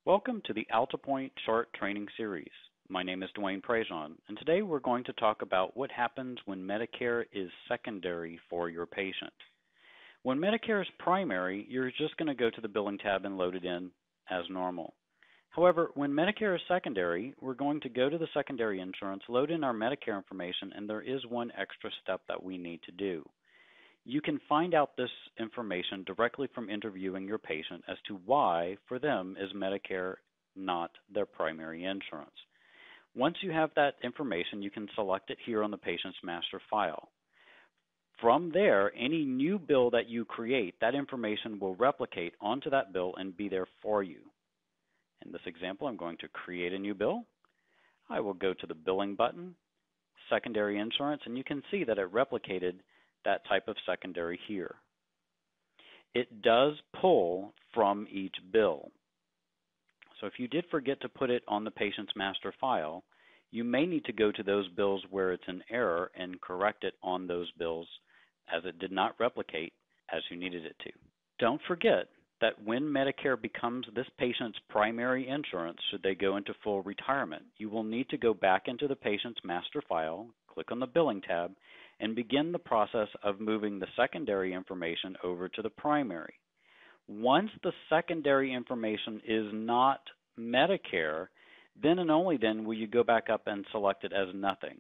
Welcome to the AltaPoint short training series. My name is Dwayne Prejean, and today we're going to talk about what happens when Medicare is secondary for your patient. When Medicare is primary, you're just going to go to the billing tab and load it in as normal. However, when Medicare is secondary, we're going to go to the secondary insurance, load in our Medicare information, and there is one extra step that we need to do. You can find out this information directly from interviewing your patient as to why, for them, is Medicare not their primary insurance. Once you have that information, you can select it here on the patient's master file. From there, any new bill that you create, that information will replicate onto that bill and be there for you. In this example, I'm going to create a new bill. I will go to the billing button, secondary insurance, and you can see that it replicated that type of secondary here. It does pull from each bill. So if you did forget to put it on the patient's master file, you may need to go to those bills where it's an error and correct it on those bills as it did not replicate as you needed it to. Don't forget that when Medicare becomes this patient's primary insurance, should they go into full retirement, you will need to go back into the patient's master file, click on the billing tab, and begin the process of moving the secondary information over to the primary. Once the secondary information is not Medicare, then and only then will you go back up and select it as nothing.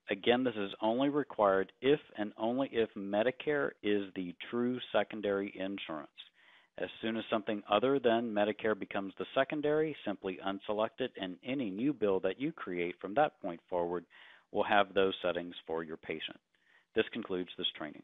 Again, this is only required if and only if Medicare is the true secondary insurance. As soon as something other than Medicare becomes the secondary, simply unselect it, and any new bill that you create from that point forward will have those settings for your patient. This concludes this training.